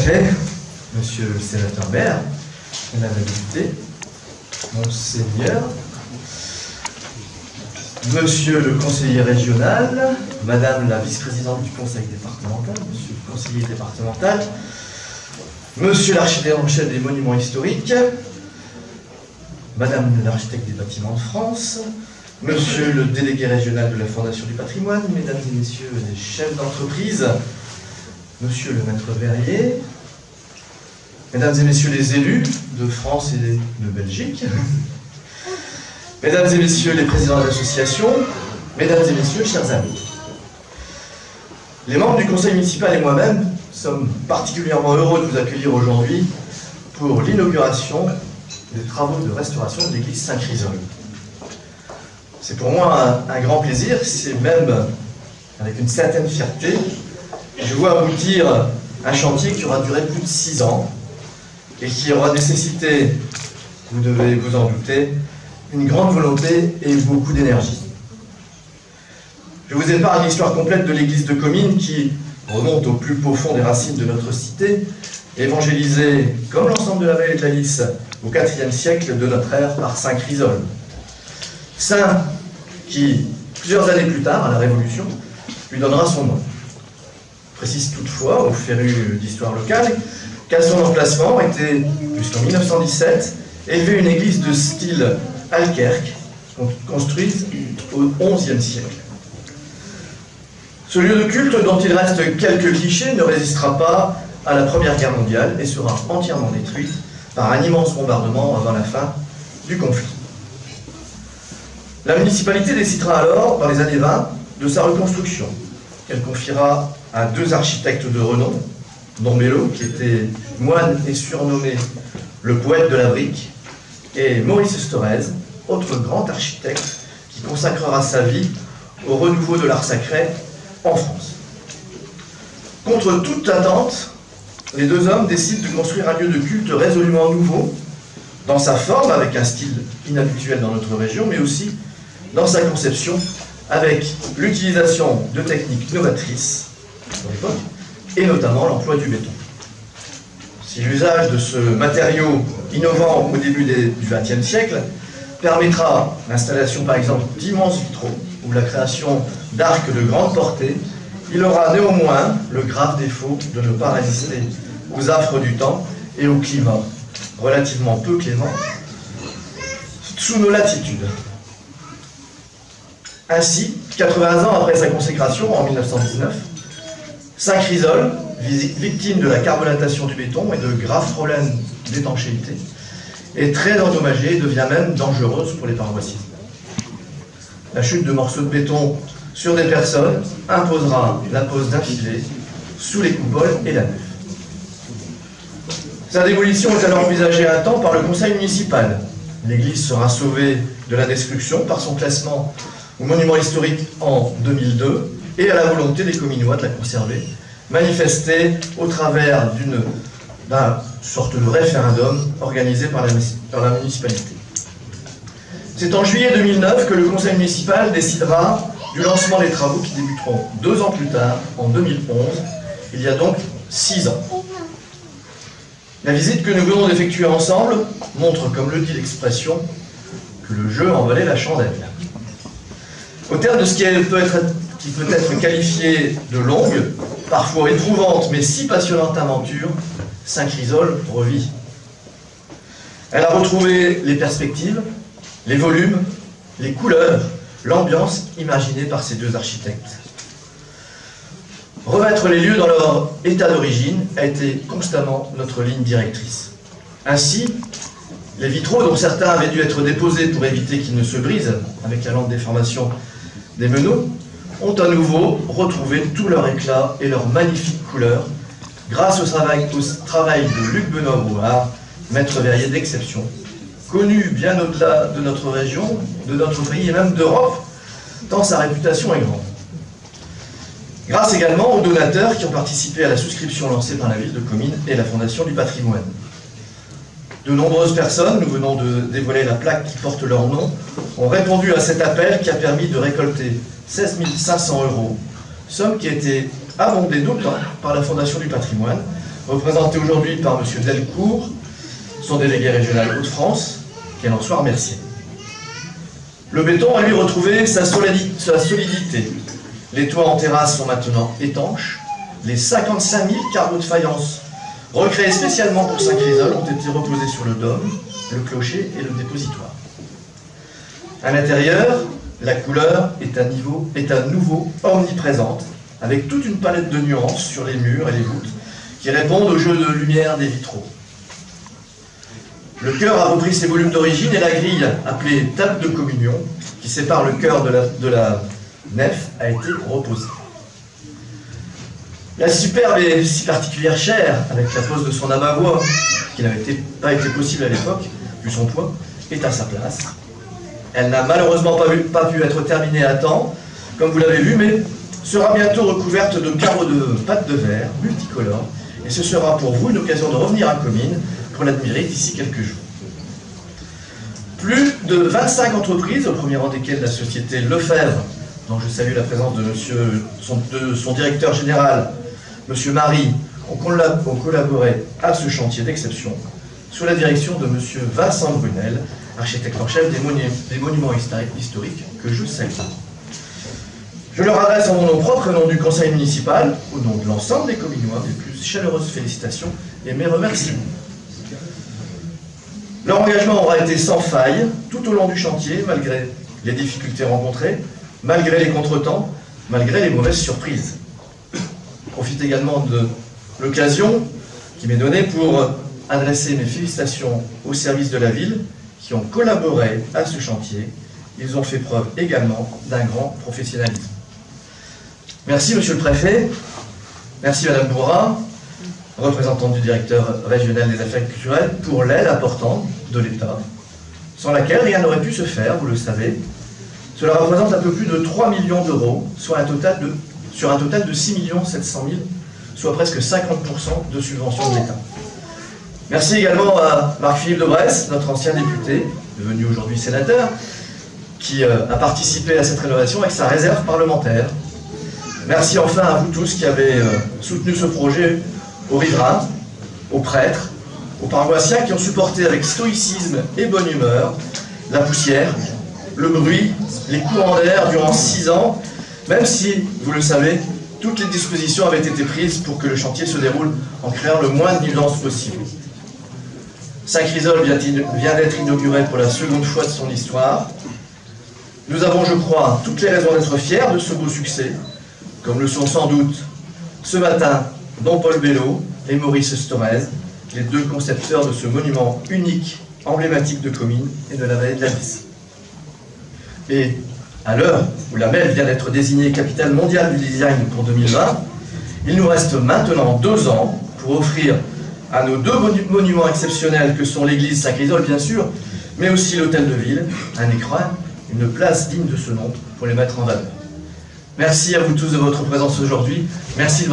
Sacré, Monsieur le sénateur maire, Madame la députée, Monseigneur, Monsieur le conseiller régional, Madame la vice-présidente du conseil départemental, Monsieur le conseiller départemental, Monsieur l'architecte en chef des monuments historiques, Madame l'architecte des bâtiments de France, Monsieur le délégué régional de la Fondation du patrimoine, Mesdames et Messieurs les chefs d'entreprise, Monsieur le maître verrier, Mesdames et Messieurs les élus de France et de Belgique, Mesdames et Messieurs les présidents d'associations, Mesdames et Messieurs, chers amis. Les membres du conseil municipal et moi-même sommes particulièrement heureux de vous accueillir aujourd'hui pour l'inauguration des travaux de restauration de l'église Saint-Chrysole. C'est pour moi un grand plaisir, c'est même avec une certaine fierté. Je vois aboutir un chantier qui aura duré plus de 6 ans et qui aura nécessité, vous devez vous en douter, une grande volonté et beaucoup d'énergie. Je vous épargne l'histoire complète de l'église de Comines qui remonte au plus profond des racines de notre cité, évangélisée, comme l'ensemble de la vallée de la Lys, au IVe siècle de notre ère par saint Chrysole. Saint qui, plusieurs années plus tard, à la Révolution, lui donnera son nom. Je précise toutefois, aux férus d'histoire locale, qu'à son emplacement était, jusqu'en 1917, élevée une église de style Alquerque, construite au XIe siècle. Ce lieu de culte, dont il reste quelques clichés, ne résistera pas à la Première Guerre mondiale et sera entièrement détruite par un immense bombardement avant la fin du conflit. La municipalité décidera alors, dans les années 20, de sa reconstruction. Elle confiera à 2 architectes de renom, Dombello, qui était moine et surnommé le poète de la brique, et Maurice Storez, autre grand architecte qui consacrera sa vie au renouveau de l'art sacré en France. Contre toute attente, les 2 hommes décident de construire un lieu de culte résolument nouveau, dans sa forme, avec un style inhabituel dans notre région, mais aussi dans sa conception, avec l'utilisation de techniques novatrices pour l'époque, et notamment l'emploi du béton. Si l'usage de ce matériau innovant au début du XXe siècle permettra l'installation par exemple d'immenses vitraux ou la création d'arcs de grande portée, il aura néanmoins le grave défaut de ne pas résister aux affres du temps et au climat relativement peu clément sous nos latitudes. Ainsi, 80 ans après sa consécration, en 1919, saint Chrysole, victime de la carbonatation du béton et de graves problèmes d'étanchéité, est très endommagée et devient même dangereuse pour les paroissiens. La chute de morceaux de béton sur des personnes imposera la pose d'un filet sous les coupoles et la nef. Sa démolition est alors envisagée à temps par le conseil municipal. L'église sera sauvée de la destruction par son classement au monument historique en 2002 et à la volonté des Cominois de la conserver, manifestée au travers d'une sorte de référendum organisé par la municipalité. C'est en juillet 2009 que le conseil municipal décidera du lancement des travaux qui débuteront 2 ans plus tard, en 2011, il y a donc 6 ans. La visite que nous venons d'effectuer ensemble montre, comme le dit l'expression, que le jeu en valait la chandelle. Au terme de ce qui peut être qualifié de longue, parfois éprouvante, mais si passionnante aventure, saint Chrysole revit. Elle a retrouvé les perspectives, les volumes, les couleurs, l'ambiance imaginée par ces 2 architectes. Remettre les lieux dans leur état d'origine a été constamment notre ligne directrice. Ainsi, les vitraux, dont certains avaient dû être déposés pour éviter qu'ils ne se brisent avec la lente déformation des meneaux, ont à nouveau retrouvé tout leur éclat et leur magnifique couleur grâce au travail de Luc Benoît-Brouard, maître verrier d'exception, connu bien au-delà de notre région, de notre pays et même d'Europe, tant sa réputation est grande. Grâce également aux donateurs qui ont participé à la souscription lancée par la ville de Comines et la Fondation du patrimoine. De nombreuses personnes, nous venons de dévoiler la plaque qui porte leur nom, ont répondu à cet appel qui a permis de récolter 16 500 €, somme qui a été abondée d'autant par la Fondation du patrimoine représenté aujourd'hui par M. Delcourt, son délégué régional Hauts-de-France, qu'elle en soit remerciée. Le béton a lui retrouvé sa solidité. Les toits en terrasse sont maintenant étanches. Les 55 000 carreaux de faïence recréés spécialement pour Saint-Chrysole ont été reposés sur le dôme, le clocher et le dépositoire. À l'intérieur, la couleur est à nouveau omniprésente, avec toute une palette de nuances sur les murs et les voûtes qui répondent au jeu de lumière des vitraux. Le chœur a repris ses volumes d'origine et la grille, appelée table de communion, qui sépare le chœur de la nef, a été reposée. La superbe et si particulière chaire, avec la pose de son abat-voix, qui n'avait pas été possible à l'époque, vu son poids, est à sa place. Elle n'a malheureusement pas pu être terminée à temps, comme vous l'avez vu, mais sera bientôt recouverte de carreaux de pâte de verre multicolores, et ce sera pour vous une occasion de revenir à Comines pour l'admirer d'ici quelques jours. Plus de 25 entreprises, au premier rang desquelles la société Lefebvre, dont je salue la présence de son directeur général, M. Marie, ont collaboré à ce chantier d'exception, sous la direction de M. Vincent Brunel, architecte en chef des monuments historiques, que je salue. Je leur adresse en mon nom propre et au nom du conseil municipal, au nom de l'ensemble des Cominois, les plus chaleureuses félicitations et mes remerciements. Leur engagement aura été sans faille tout au long du chantier, malgré les difficultés rencontrées, malgré les contretemps, malgré les mauvaises surprises. Je profite également de l'occasion qui m'est donnée pour adresser mes félicitations aux services de la ville qui ont collaboré à ce chantier. Ils ont fait preuve également d'un grand professionnalisme. Merci Monsieur le Préfet, merci Madame Bourra, représentante du directeur régional des affaires culturelles, pour l'aide importante de l'État, sans laquelle rien n'aurait pu se faire, vous le savez. Cela représente un peu plus de 3 millions d'euros, sur un total de 6 700 000, soit presque 50% de subvention de l'État. Merci également à Marc-Philippe de Bresse, notre ancien député, devenu aujourd'hui sénateur, qui a participé à cette rénovation avec sa réserve parlementaire. Merci enfin à vous tous qui avez soutenu ce projet, aux riverains, aux prêtres, aux paroissiens qui ont supporté avec stoïcisme et bonne humeur la poussière, le bruit, les courants d'air durant 6 ans, même si, vous le savez, toutes les dispositions avaient été prises pour que le chantier se déroule en créant le moins de nuisances possible. Saint-Chrysole vient d'être inauguré pour la seconde fois de son histoire. Nous avons, je crois, toutes les raisons d'être fiers de ce beau succès, comme le sont sans doute ce matin Don Paul Bello et Maurice Storez, les deux concepteurs de ce monument unique, emblématique de Comines et de la vallée de la Lys. Et à l'heure où la Melle vient d'être désignée capitale mondiale du design pour 2020, il nous reste maintenant 2 ans pour offrir à nos 2 monuments exceptionnels que sont l'église Saint-Chrysole, bien sûr, mais aussi l'hôtel de ville, un écrin, une place digne de ce nom pour les mettre en valeur. Merci à vous tous de votre présence aujourd'hui. Merci de votre